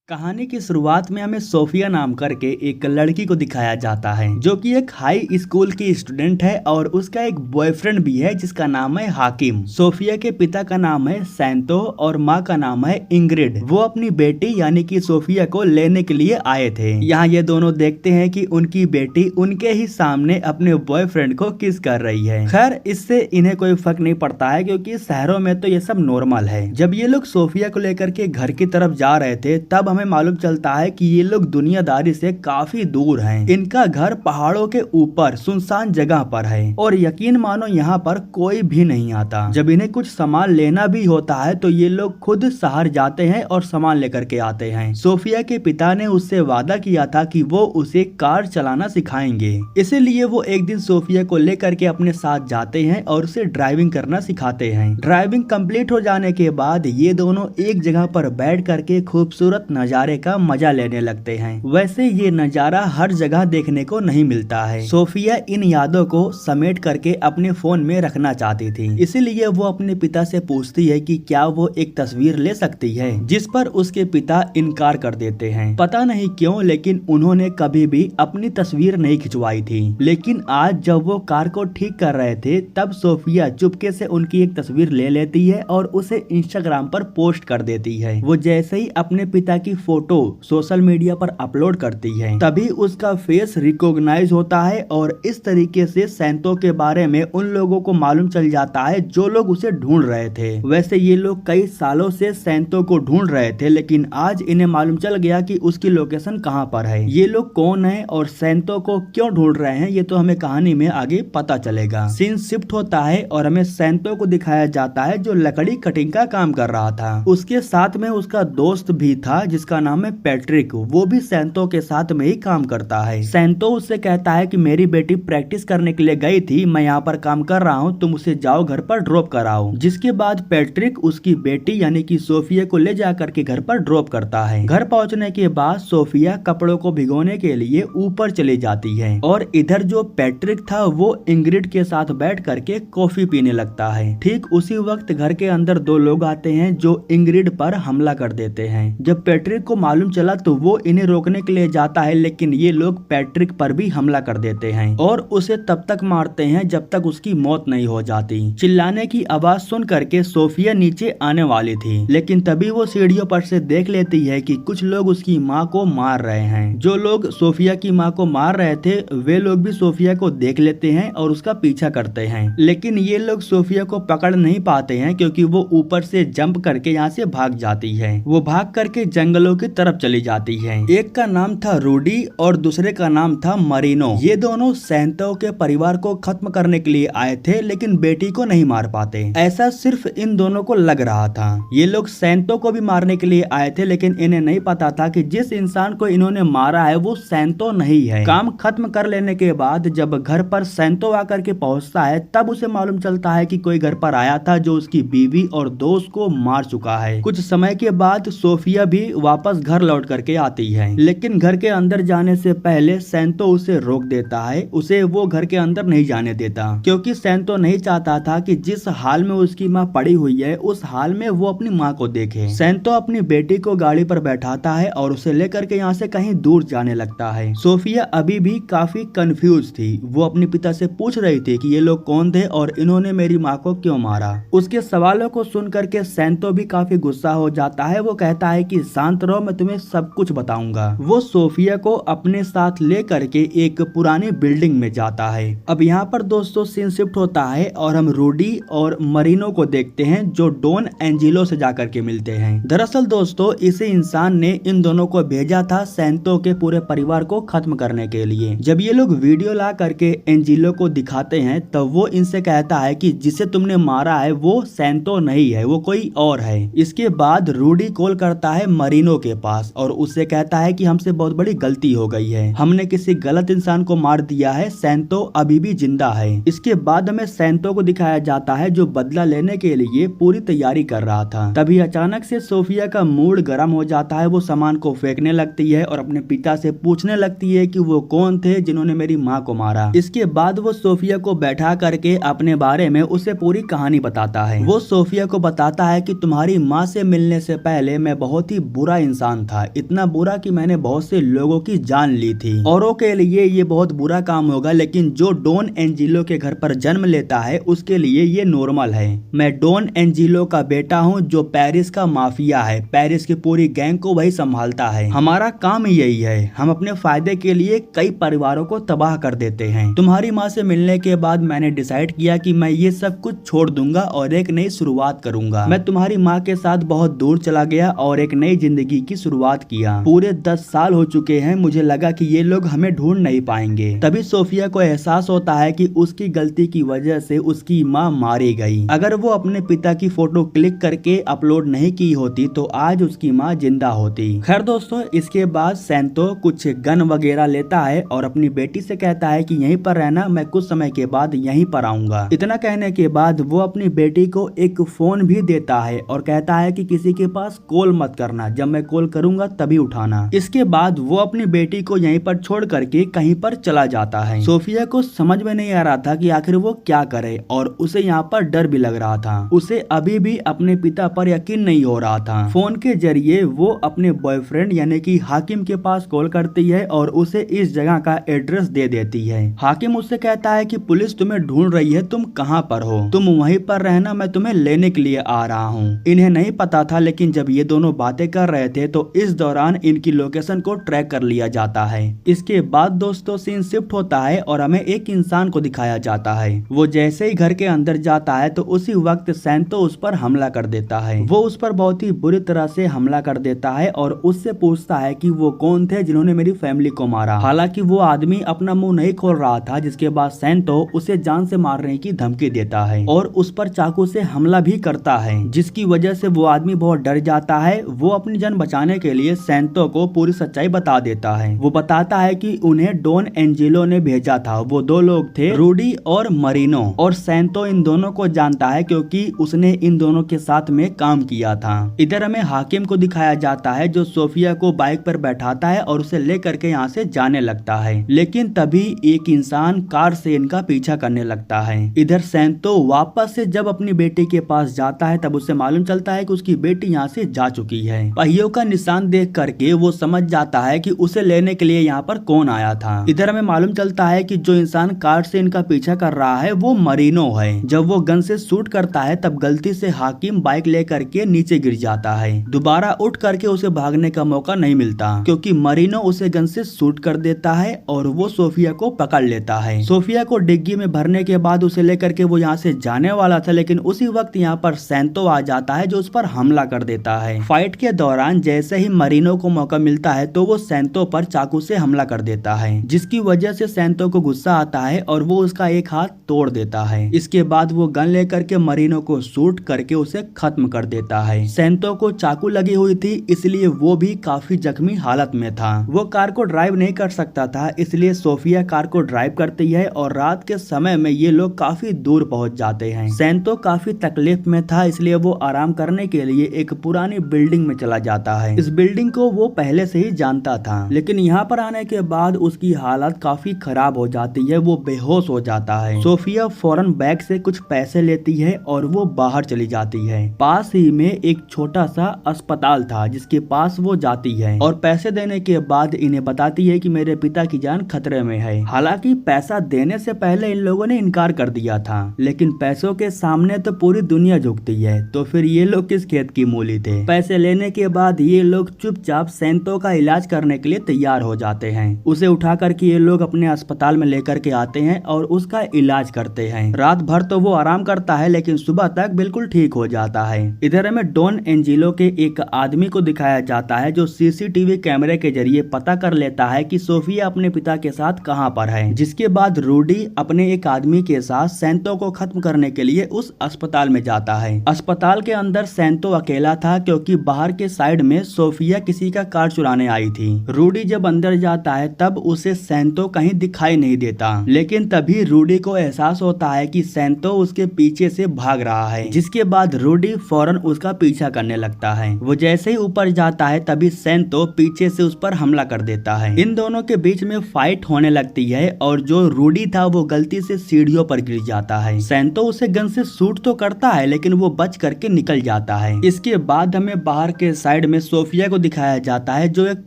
कहानी की शुरुआत में हमें सोफिया नाम करके एक लड़की को दिखाया जाता है जो कि एक हाई स्कूल की स्टूडेंट है और उसका एक बॉयफ्रेंड भी है जिसका नाम है हाकिम। सोफिया के पिता का नाम है सैंतो और माँ का नाम है इंग्रिड। वो अपनी बेटी यानी कि सोफिया को लेने के लिए आए थे। यहाँ ये दोनों देखते हैं कि उनकी बेटी उनके ही सामने अपने बॉयफ्रेंड को किस कर रही है। खैर इससे इन्हें कोई फर्क नहीं पड़ता है क्योंकि शहरों में तो ये सब नॉर्मल है। जब ये लोग सोफिया को लेकर के घर की तरफ जा रहे थे तब हमें मालूम चलता है कि ये लोग दुनियादारी से काफी दूर हैं। इनका घर पहाड़ों के ऊपर सुनसान जगह पर है और यकीन मानो यहाँ पर कोई भी नहीं आता। जब इन्हें कुछ सामान लेना भी होता है तो ये लोग खुद शहर जाते हैं और सामान लेकर के आते हैं। सोफिया के पिता ने उससे वादा किया था कि वो उसे कार चलाना सिखाएंगे, इसीलिए वो एक दिन सोफिया को लेकर के अपने साथ जाते हैं और उसे ड्राइविंग करना सिखाते हैं। ड्राइविंग कंप्लीट हो जाने के बाद ये दोनों एक जगह पर बैठ करके खूबसूरत नजारे का मजा लेने लगते हैं। वैसे ये नजारा हर जगह देखने को नहीं मिलता है। सोफिया इन यादों को समेट करके अपने फोन में रखना चाहती थी, इसीलिए वो अपने पिता से पूछती है कि क्या वो एक तस्वीर ले सकती है, जिस पर उसके पिता इनकार कर देते हैं। पता नहीं क्यों, लेकिन उन्होंने कभी भी अपनी तस्वीर नहीं खिंचवाई थी। लेकिन आज जब वो कार को ठीक कर रहे थे तब सोफिया चुपके से उनकी एक तस्वीर ले लेती है और उसे इंस्टाग्राम पर पोस्ट कर देती है। वो जैसे ही अपने पिता की फोटो सोशल मीडिया पर अपलोड करती है तभी उसका फेस रिकॉग्नाइज होता है और इस तरीके से सैंतो के बारे में उन लोगों को मालूम चल जाता है जो लोग उसे ढूंढ रहे थे। वैसे ये लोग कई सालों से सैंतो को ढूंढ रहे थे, लेकिन आज इन्हें मालूम चल गया कि उसकी लोकेशन कहां पर है। ये लोग कौन है और सैंतो को क्यों ढूंढ रहे हैं ये तो हमें कहानी में आगे पता चलेगा। सीन शिफ्ट होता है और हमें सैंतो को दिखाया जाता है जो लकड़ी कटिंग का काम कर रहा था। उसके साथ में उसका दोस्त भी था जिसका नाम है पैट्रिक। वो भी सैंतो के साथ में ही काम करता है। सैंतो उससे कहता है कि मेरी बेटी प्रैक्टिस करने के लिए गई थी, मैं यहाँ पर काम कर रहा हूँ, तुम उसे जाओ घर पर ड्रॉप कराओ। जिसके बाद पैट्रिक उसकी बेटी यानी कि सोफिया को ले जाकर के घर पर ड्रॉप करता है। घर पहुँचने के बाद सोफिया कपड़ों को भिगोने के लिए ऊपर चली जाती है और इधर जो पैट्रिक था वो इंग्रिड के साथ बैठ करके कॉफी पीने लगता है। ठीक उसी वक्त घर के अंदर दो लोग आते हैं जो इंग्रिड पर हमला कर देते हैं। जब पैट्रिक को मालूम चला तो वो इन्हें रोकने के लिए जाता है, लेकिन ये लोग पैट्रिक पर भी हमला कर देते हैं और उसे तब तक मारते हैं जब तक उसकी मौत नहीं हो जाती। चिल्लाने की आवाज सुन करके सोफिया नीचे आने वाली थी, लेकिन तभी वो सीढ़ियों पर से देख लेती है कि कुछ लोग उसकी माँ को मार रहे हैं। जो लोग सोफिया की माँ को मार रहे थे वे लोग भी सोफिया को देख लेते हैं और उसका पीछा करते हैं, लेकिन ये लोग सोफिया को पकड़ नहीं पाते हैं क्योंकि वो ऊपर से जंप करके यहाँ से भाग जाती है। वो भाग करके जंगलों की तरफ चली जाती है। एक का नाम था रूडी और दूसरे का नाम था मरीनो। ये दोनों सैंतो के परिवार को खत्म करने के लिए आए थे, लेकिन बेटी को नहीं मार पाते, ऐसा सिर्फ इन दोनों को लग रहा था। ये लोग सैंतो को भी मारने के लिए आए थे, लेकिन इन्हें नहीं पता था कि जिस इंसान को इन्होंने मारा है वो सैंतो नहीं है। काम खत्म कर लेने के बाद जब घर पर सैंतो आकर के पहुंचता है तब उसे मालूम चलता है कि कोई घर पर आया था जो उसकी बीवी और दोस्त को मार चुका है। कुछ समय के बाद सोफिया भी वापस घर लौट करके आती है, लेकिन घर के अंदर जाने से पहले सैंतो उसे रोक देता है। उसे वो घर के अंदर नहीं जाने देता क्योंकि सैंतो नहीं चाहता था कि जिस हाल में उसकी माँ पड़ी हुई है उस हाल में वो अपनी माँ को देखे। सैंतो अपनी बेटी को गाड़ी पर बैठाता है और उसे लेकर के यहाँ से कहीं दूर जाने लगता है। सोफिया अभी भी काफी कंफ्यूज थी। वो अपने पिता से पूछ रही थी कि ये लोग कौन थे और इन्होंने मेरी माँ को क्यों मारा। उसके सवालों को सुन करके सैंतो भी काफी गुस्सा हो जाता है। वो कहता है कि शांत रहो, मैं तुम्हें सब कुछ बताऊंगा। वो सोफिया को अपने साथ ले करके एक पुरानी बिल्डिंग में जाता है। अब यहाँ पर दोस्तों सीन शिफ्ट होता है और हम रूडी और मरीनो को देखते हैं जो डॉन एंजिलो से जाकर के मिलते हैं। दरअसल दोस्तों इसी इंसान ने इन दोनों को भेजा था सैंतो के पूरे परिवार को खत्म करने के लिए। जब ये लोग वीडियो ला करके एंजिलो को दिखाते हैं तब वो इनसे कहता है कि जिसे तुमने मारा है वो सैंतो नहीं है, वो कोई और है। इसके बाद रूडी कॉल करता है मरीनो के पास और उससे कहता है कि हमसे बहुत बड़ी गलती हो गई है, हमने किसी गलत इंसान को मार दिया है, सैंतो अभी भी जिंदा है। इसके बाद हमें सैंतो को दिखाया जाता है जो बदला लेने के लिए पूरी तैयारी कर रहा था। तभी अचानक से सोफिया का मूड गर्म हो जाता है। वो सामान को फेंकने लगती है और अपने पिता से पूछने लगती है कि वो कौन थे जिन्होंने मेरी माँ को मारा। इसके बाद वो सोफिया को बैठा करके अपने बारे में उसे पूरी कहानी बताता है। वो सोफिया को बताता है कि तुम्हारी माँ से मिलने से पहले मैं बहुत ही बुरा बुरा इंसान था, इतना बुरा कि मैंने बहुत से लोगों की जान ली थी। औरों के लिए ये बहुत बुरा काम होगा, लेकिन जो डॉन एंजिलो के घर पर जन्म लेता है उसके लिए ये नॉर्मल है। मैं डॉन एंजिलो का बेटा हूँ जो पेरिस का माफिया है, पेरिस की पूरी गैंग को वही संभालता है। हमारा काम यही है, हम अपने फायदे के लिए कई परिवारों को तबाह कर देते हैं। तुम्हारी माँ से मिलने के बाद मैंने डिसाइड किया कि मैं ये सब कुछ छोड़ दूंगा और एक नई शुरुआत करूंगा। मैं तुम्हारी माँ के साथ बहुत दूर चला गया और एक नई जिंदगी की शुरुआत किया। पूरे 10 साल हो चुके हैं, मुझे लगा कि ये लोग हमें ढूंढ नहीं पाएंगे। तभी सोफिया को एहसास होता है कि उसकी गलती की वजह से उसकी माँ मारी गई। अगर वो अपने पिता की फोटो क्लिक करके अपलोड नहीं की होती तो आज उसकी माँ जिंदा होती। खैर दोस्तों, इसके बाद सैंतो कुछ गन वगैरह लेता है और अपनी बेटी से कहता है कि यहीं पर रहना, मैं कुछ समय के बाद यहीं पर आऊंगा। इतना कहने के बाद वो अपनी बेटी को एक फोन भी देता है और कहता है कि किसी के पास कॉल मत करना, जब मैं कॉल करूंगा तभी उठाना। इसके बाद वो अपनी बेटी को यहीं पर छोड़ करके कहीं पर चला जाता है। सोफिया को समझ में नहीं आ रहा था कि आखिर वो क्या करे और उसे यहाँ पर डर भी लग रहा था। उसे अभी भी अपने पिता पर यकीन नहीं हो रहा था। फोन के जरिए वो अपने बॉयफ्रेंड यानी कि हाकिम के पास कॉल करती है और उसे इस जगह का एड्रेस दे देती है। हाकिम उससे कहता है कि पुलिस तुम्हें ढूंढ रही है, तुम कहाँ पर हो, तुम वहीं पर रहना, मैं तुम्हें लेने के लिए आ रहा हूँ। इन्हें नहीं पता था, लेकिन जब ये दोनों बातें कर रहे थे तो इस दौरान इनकी लोकेशन को ट्रैक कर लिया जाता है। इसके बाद दोस्तों सीन शिफ्ट होता है और हमें एक इंसान को दिखाया जाता है। वो जैसे ही घर के अंदर जाता है तो उसी वक्त सैंतो उस पर हमला कर देता है। वो उस पर बहुत ही बुरी तरह से हमला कर देता है और उससे पूछता है कि वो कौन थे जिन्होंने मेरी फैमिली को मारा। हालांकि वो आदमी अपना मुंह नहीं खोल रहा था, जिसके बाद सैंतो उसे जान से मारने की धमकी देता है और उस पर चाकू से हमला भी करता है, जिसकी वजह से वो आदमी बहुत डर जाता है। वो अपनी जान बचाने के लिए सैंतो को पूरी सच्चाई बता देता है। वो बताता है कि उन्हें डॉन एंजिलो ने भेजा था। वो दो लोग थे, रूडी और मरीनो, और सैंतो इन दोनों को जानता है क्योंकि उसने इन दोनों के साथ में काम किया था। इधर हमें हाकिम को दिखाया जाता है जो सोफिया को बाइक पर बैठाता है और उसे लेकर के यहाँ से जाने लगता है, लेकिन तभी एक इंसान कार से इनका पीछा करने लगता है। इधर सैंतो वापस से जब अपनी बेटी के पास जाता है तब उसे मालूम चलता है कि उसकी बेटी यहाँ से जा चुकी है। पहियों का निशान देख करके वो समझ जाता है कि उसे लेने के लिए यहाँ पर कौन आया था। इधर हमें मालूम चलता है कि जो इंसान कार से इनका पीछा कर रहा है वो मरीनो है। जब वो गन से शूट करता है तब गलती से हाकिम बाइक लेकर के नीचे गिर जाता है। दोबारा उठ करके उसे भागने का मौका नहीं मिलता क्योंकि मरीनो उसे गन से शूट कर देता है और वो सोफिया को पकड़ लेता है। सोफिया को डिग्गी में भरने के बाद उसे लेकर के वो यहाँ से जाने वाला था, लेकिन उसी वक्त यहाँ पर सैंतो आ जाता है जो उस पर हमला कर देता है। फाइट के दौरान जैसे ही मरीनो को मौका मिलता है तो वो सैंतो पर चाकू से हमला कर देता है, जिसकी वजह से सैंतो को गुस्सा आता है और वो उसका एक हाथ तोड़ देता है। इसके बाद वो गन लेकर के मरीनो को शूट करके उसे खत्म कर देता है। सैंतो को चाकू लगी हुई थी, इसलिए वो भी काफी जख्मी हालत में था। वो कार को ड्राइव नहीं कर सकता था, इसलिए सोफिया कार को ड्राइव करती है और रात के समय में ये लोग काफी दूर पहुंच जाते हैं। सैंतो काफी तकलीफ में था, इसलिए वो आराम करने के लिए एक पुरानी बिल्डिंग में चला जाता है। इस बिल्डिंग को वो पहले से ही जानता था, लेकिन यहाँ पर आने के बाद उसकी हालत काफी खराब हो जाती है, वो बेहोश हो जाता है। सोफिया फौरन बैग से कुछ पैसे लेती है और वो बाहर चली जाती है। पास ही में एक छोटा सा अस्पताल था जिसके पास वो जाती है और पैसे देने के बाद इन्हें बताती है कि मेरे पिता की जान खतरे में है। हालांकि पैसा देने से पहले इन लोगों ने इनकार कर दिया था, लेकिन पैसों के सामने तो पूरी दुनिया झुकती है, तो फिर ये लोग किस खेत की मूली थे। पैसे लेने के बाद ये लोग चुपचाप सैंतो का इलाज करने के लिए तैयार हो जाते हैं। उसे उठा करके ये लोग अपने अस्पताल में लेकर के आते हैं और उसका इलाज करते हैं। रात भर तो वो आराम करता है, लेकिन सुबह तक बिल्कुल ठीक हो जाता है। इधर हमें डॉन एंजिलो के एक आदमी को दिखाया जाता है जो सीसीटीवी कैमरे के जरिए पता कर लेता है कि सोफिया अपने पिता के साथ कहां पर है। जिसके बाद रूडी अपने एक आदमी के साथ सैंतो को खत्म करने के लिए उस अस्पताल में जाता है। अस्पताल के अंदर सैंतो अकेला था क्योंकि बाहर के साइड में सोफिया किसी का कार चुराने आई थी। रूडी जब अंदर जाता है तब उसे सैंतो कहीं दिखाई नहीं देता, लेकिन तभी रूडी को एहसास होता है कि सैंतो उसके पीछे से भाग रहा है। जिसके बाद रूडी फौरन उसका पीछा करने लगता है। वो जैसे ही ऊपर जाता है तभी सैंतो पीछे से उस पर हमला कर देता है। इन दोनों के बीच में फाइट होने लगती है और जो रूडी था वो गलती से सीढ़ियों पर गिर जाता है। सैंतो उसे गन से शूट तो करता है, लेकिन वो बच करके निकल जाता है। इसके बाद हमें बाहर के साइड साइड में सोफिया को दिखाया जाता है जो एक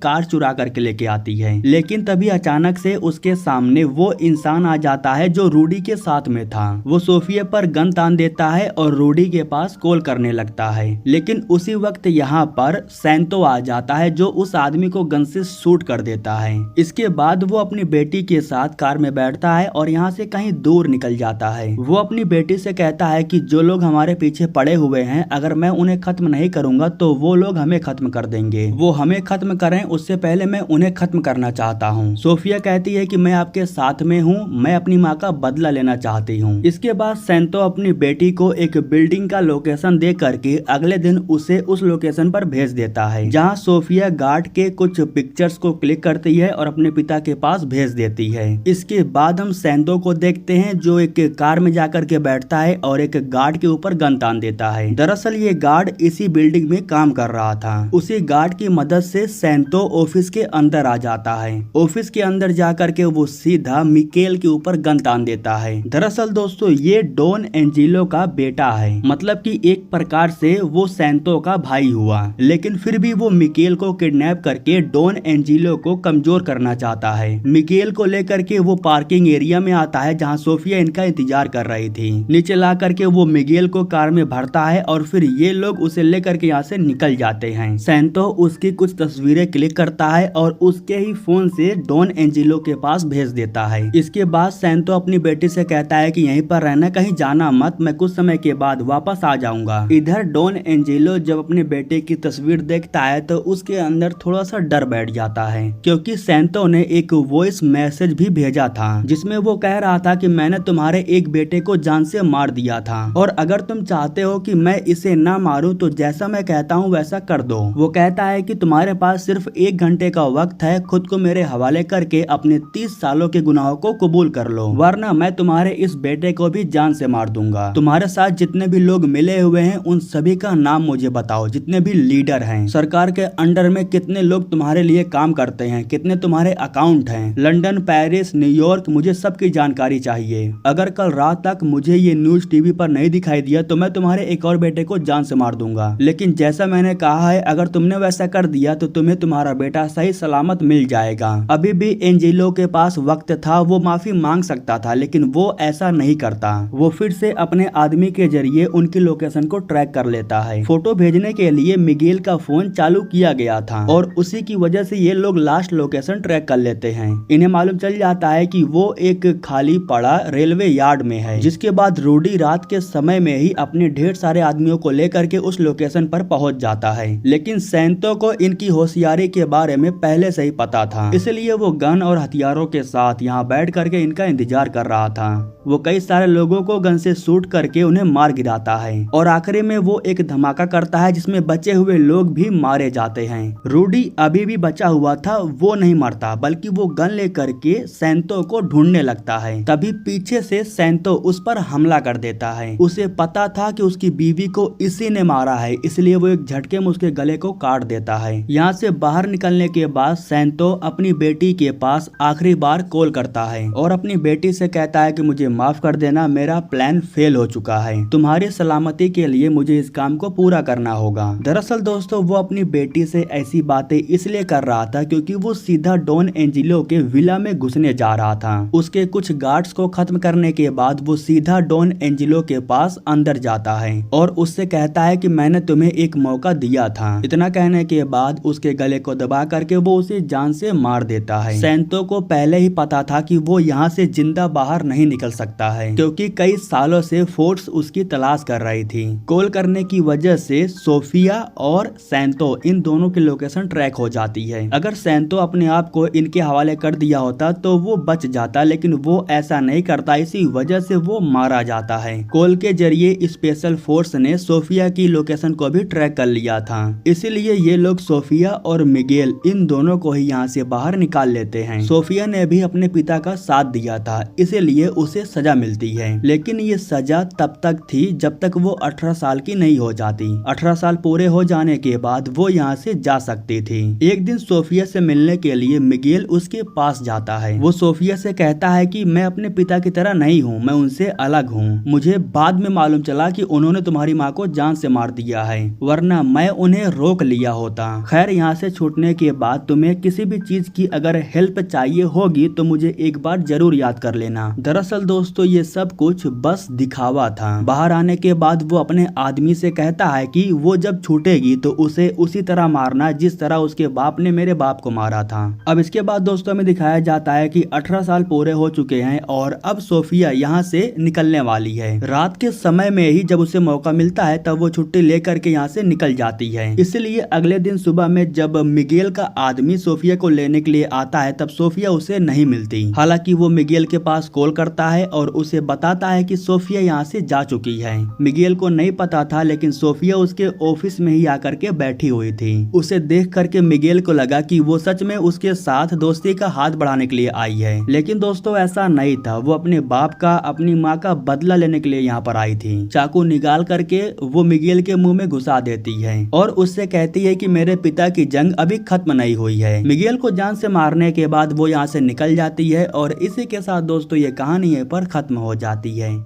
कार चुरा करके लेके आती है, लेकिन तभी अचानक से उसके सामने वो इंसान आ जाता है जो रूडी के साथ में था। वो सोफिया पर गन तान देता है और रूडी के पास कॉल करने लगता है, लेकिन उसी वक्त यहाँ पर सैंतो आ जाता है जो उस आदमी को गन से शूट कर देता है। इसके बाद वो अपनी बेटी के साथ कार में बैठता है और यहाँ से कहीं दूर निकल जाता है। वो अपनी बेटी से कहता है कि जो लोग हमारे पीछे पड़े हुए हैं, अगर मैं उन्हें खत्म नहीं करूंगा तो वो लोग हमें खत्म कर देंगे। वो हमें खत्म करें उससे पहले मैं उन्हें खत्म करना चाहता हूँ। सोफिया कहती है कि मैं आपके साथ में हूँ, मैं अपनी माँ का बदला लेना चाहती हूँ। इसके बाद सैंतो अपनी बेटी को एक बिल्डिंग का लोकेशन दे करके अगले दिन उसे उस लोकेशन पर भेज देता है, जहाँ सोफिया गार्ड के कुछ पिक्चर्स को क्लिक करती है और अपने पिता के पास भेज देती है। इसके बाद हम सैंतो को देखते हैं जो एक कार में जाकर के बैठता है और एक गार्ड के ऊपर गन तान देता है। दरअसल ये गार्ड इसी बिल्डिंग में काम कर रहा था। उसी गार्ड की मदद से सैंतो ऑफिस के अंदर आ जाता है। ऑफिस के अंदर जाकर के वो सीधा मिकेल के ऊपर गन तान देता है। दरअसल दोस्तों ये डॉन एंजिलो का बेटा है, मतलब कि एक प्रकार से वो सैंतो का भाई हुआ, लेकिन फिर भी वो मिकेल को किडनैप करके डॉन एंजिलो को कमजोर करना चाहता है। मिकेल को लेकर के वो पार्किंग एरिया में आता है जहाँ सोफिया इनका इंतजार कर रही थी। नीचे ला करके वो मिगेल को कार में भरता है और फिर ये लोग उसे लेकर के यहाँ से निकल जाते हैं। सैंतो उसकी कुछ तस्वीरें क्लिक करता है और उसके ही फोन से डॉन एंजिलो के पास भेज देता है। इसके बाद सैंतो अपनी बेटी से कहता है कि यहीं पर रहना, कहीं जाना मत, मैं कुछ समय के बाद वापस आ जाऊंगा। इधर डॉन एंजिलो जब अपने बेटे की तस्वीर देखता है तो उसके अंदर थोड़ा सा डर बैठ जाता है, क्योंकि सैंतो ने एक वॉइस मैसेज भी भेजा था जिसमें वो कह रहा था कि मैंने तुम्हारे एक बेटे को जान से मार दिया था और अगर तुम चाहते हो कि मैं इसे ना मारूं तो जैसा मैं कहता हूं वैसा कर दो। वो कहता है कि तुम्हारे पास सिर्फ 1 घंटे का वक्त है, खुद को मेरे हवाले करके अपने 30 सालों के गुनाहों को कबूल कर लो, वरना मैं तुम्हारे इस बेटे को भी जान से मार दूंगा। तुम्हारे साथ जितने भी लोग मिले हुए हैं उन सभी का नाम मुझे बताओ, जितने भी लीडर हैं, सरकार के अंडर में कितने लोग तुम्हारे लिए काम करते हैं, कितने तुम्हारे अकाउंट हैं, लंदन, पेरिस, न्यूयॉर्क, मुझे सबकी जानकारी चाहिए। अगर कल रात तक मुझे ये न्यूज टीवी पर नहीं दिखाई दिया तो मैं तुम्हारे एक और बेटे को जान से मार दूंगा। लेकिन जैसा मैंने कहा है, अगर तुमने वैसा कर दिया तो तुम्हें तुम्हारा बेटा सही सलामत मिल जाएगा। अभी भी एंजिलो के पास वक्त था, वो माफी मांग सकता था, लेकिन वो ऐसा नहीं करता। वो फिर से अपने आदमी के जरिए उनकी लोकेशन को ट्रैक कर लेता है। फोटो भेजने के लिए मिगेल का फोन चालू किया गया था और उसी की वजह से ये लोग लास्ट लोकेशन ट्रैक कर लेते हैं। इन्हें मालूम चल जाता है कि वो एक खाली पड़ा रेलवे यार्ड में है। जिसके बाद रूडी रात के समय में ही अपने ढेर सारे आदमियों को लेकर के उस लोकेशन पर पहुंच जाता है, लेकिन सैंतो को इनकी होशियारी के बारे में पहले से ही पता था, इसलिए वो गन और हथियारों के साथ यहाँ बैठ करके इनका इंतजार कर रहा था। वो कई सारे लोगों को गन से शूट करके उन्हें मार गिराता है और आखिरी में वो एक धमाका करता है जिसमें बचे हुए लोग भी मारे जाते हैं। रूडी अभी भी बचा हुआ था, वो नहीं मरता बल्कि वो गन लेकर के सैंतो को ढूंढने लगता है। तभी पीछे से सैंतो उस पर हमला कर देता है। उसे पता था कि उसकी बीवी को इसी ने मारा है, इसलिए वो एक झटके में उसके गले को काट देता है। यहाँ से बाहर निकलने के बाद सैंतो अपनी बेटी के पास आखिरी बार कॉल करता है और अपनी बेटी से कहता है कि मुझे माफ कर देना, मेरा प्लान फेल हो चुका है, तुम्हारी सलामती के लिए मुझे इस काम को पूरा करना होगा। दरअसल दोस्तों वो अपनी बेटी से ऐसी बातें इसलिए कर रहा था क्योंकि वो सीधा डॉन एंजिलो के विला में घुसने जा रहा था। उसके कुछ गार्ड्स को खत्म करने के बाद वो सीधा डॉन एंजिलो के पास अंदर जाता है और उससे कहता है कि मैंने तुम्हें एक मौका दिया था। इतना कहने के बाद उसके गले को दबा करके वो उसे जान से मार देता है। सैंतो को पहले ही पता था कि वो यहाँ से जिंदा बाहर नहीं निकल सकता है क्योंकि कई सालों से फोर्स उसकी तलाश कर रही थी। कॉल करने की वजह से सोफिया और सैंतो इन दोनों की लोकेशन ट्रैक हो जाती है। अगर सैंतो अपने आप को इनके हवाले कर दिया होता तो वो बच जाता, लेकिन वो ऐसा नहीं करता, इसी वजह से वो मारा जाता है। कॉल के जरिए स्पेशल फोर्स ने सोफिया की लोकेशन को भी ट्रैक कर लिया था, इसीलिए ये लोग सोफिया और मिगेल इन दोनों को ही यहाँ से बाहर निकाल लेते हैं। सोफिया ने भी अपने पिता का साथ दिया था, इसीलिए उसे सजा मिलती है, लेकिन ये सजा तब तक थी जब तक वो 18 साल की नहीं हो जाती। 18 साल पूरे हो जाने के बाद वो यहाँ से जा सकती थी। एक दिन सोफिया से मिलने के लिए मिगेल उसके पास जाता है। वो सोफिया से कहता है कि मैं अपने पिता की तरह नहीं हूँ, मैं उनसे अलग हूँ। मुझे बाद में मालूम चला कि उन्होंने तुम्हारी माँ को जान से मार दिया है, वरना मैं उन्हें रोक लिया होता। खैर यहाँ से छूटने के बाद तुम्हें किसी भी चीज की अगर हेल्प चाहिए होगी तो मुझे एक बार जरूर याद कर लेना। दरअसल दोस्तों ये सब कुछ बस दिखावा था। बाहर आने के बाद वो अपने आदमी से कहता है कि वो जब छूटेगी तो उसे उसी तरह मारना जिस तरह उसके बाप ने मेरे बाप को मारा था। अब इसके बाद दोस्तों में दिखाया जाता है कि 18 साल पूरे हो चुके हैं और अब सोफिया यहाँ से निकलने वाली है। रात के समय में ही जब उसे मौका मिलता है तब वो छुट्टी लेकर के यहाँ से निकल जाती है। इसलिए अगले दिन सुबह में जब मिगेल का आदमी सोफिया को लेने के लिए आता है तब सोफिया उसे नहीं मिलती। हालांकि वो मिगेल के पास कॉल करता है और उसे बताता है कि सोफिया यहाँ से जा चुकी है। मिगेल को नहीं पता था लेकिन सोफिया उसके ऑफिस में ही आकर के बैठी हुई थी। उसे देख करके मिगेल को लगा कि वो सच में उसके साथ दोस्ती का हाथ बढ़ाने के लिए आई है। लेकिन दोस्तों ऐसा नहीं था। वो अपने बाप का, अपनी माँ का बदला लेने के लिए यहाँ पर आई थी। चाकू निकाल करके वो मिगेल के मुंह में घुसा देती है और उससे कहती है कि मेरे पिता की जंग अभी खत्म नहीं हुई है। मिगेल को जान से मारने के बाद वो यहाँ से निकल जाती है और इसी के साथ दोस्तों ये कहानी यहीं पर खत्म हो जाती है।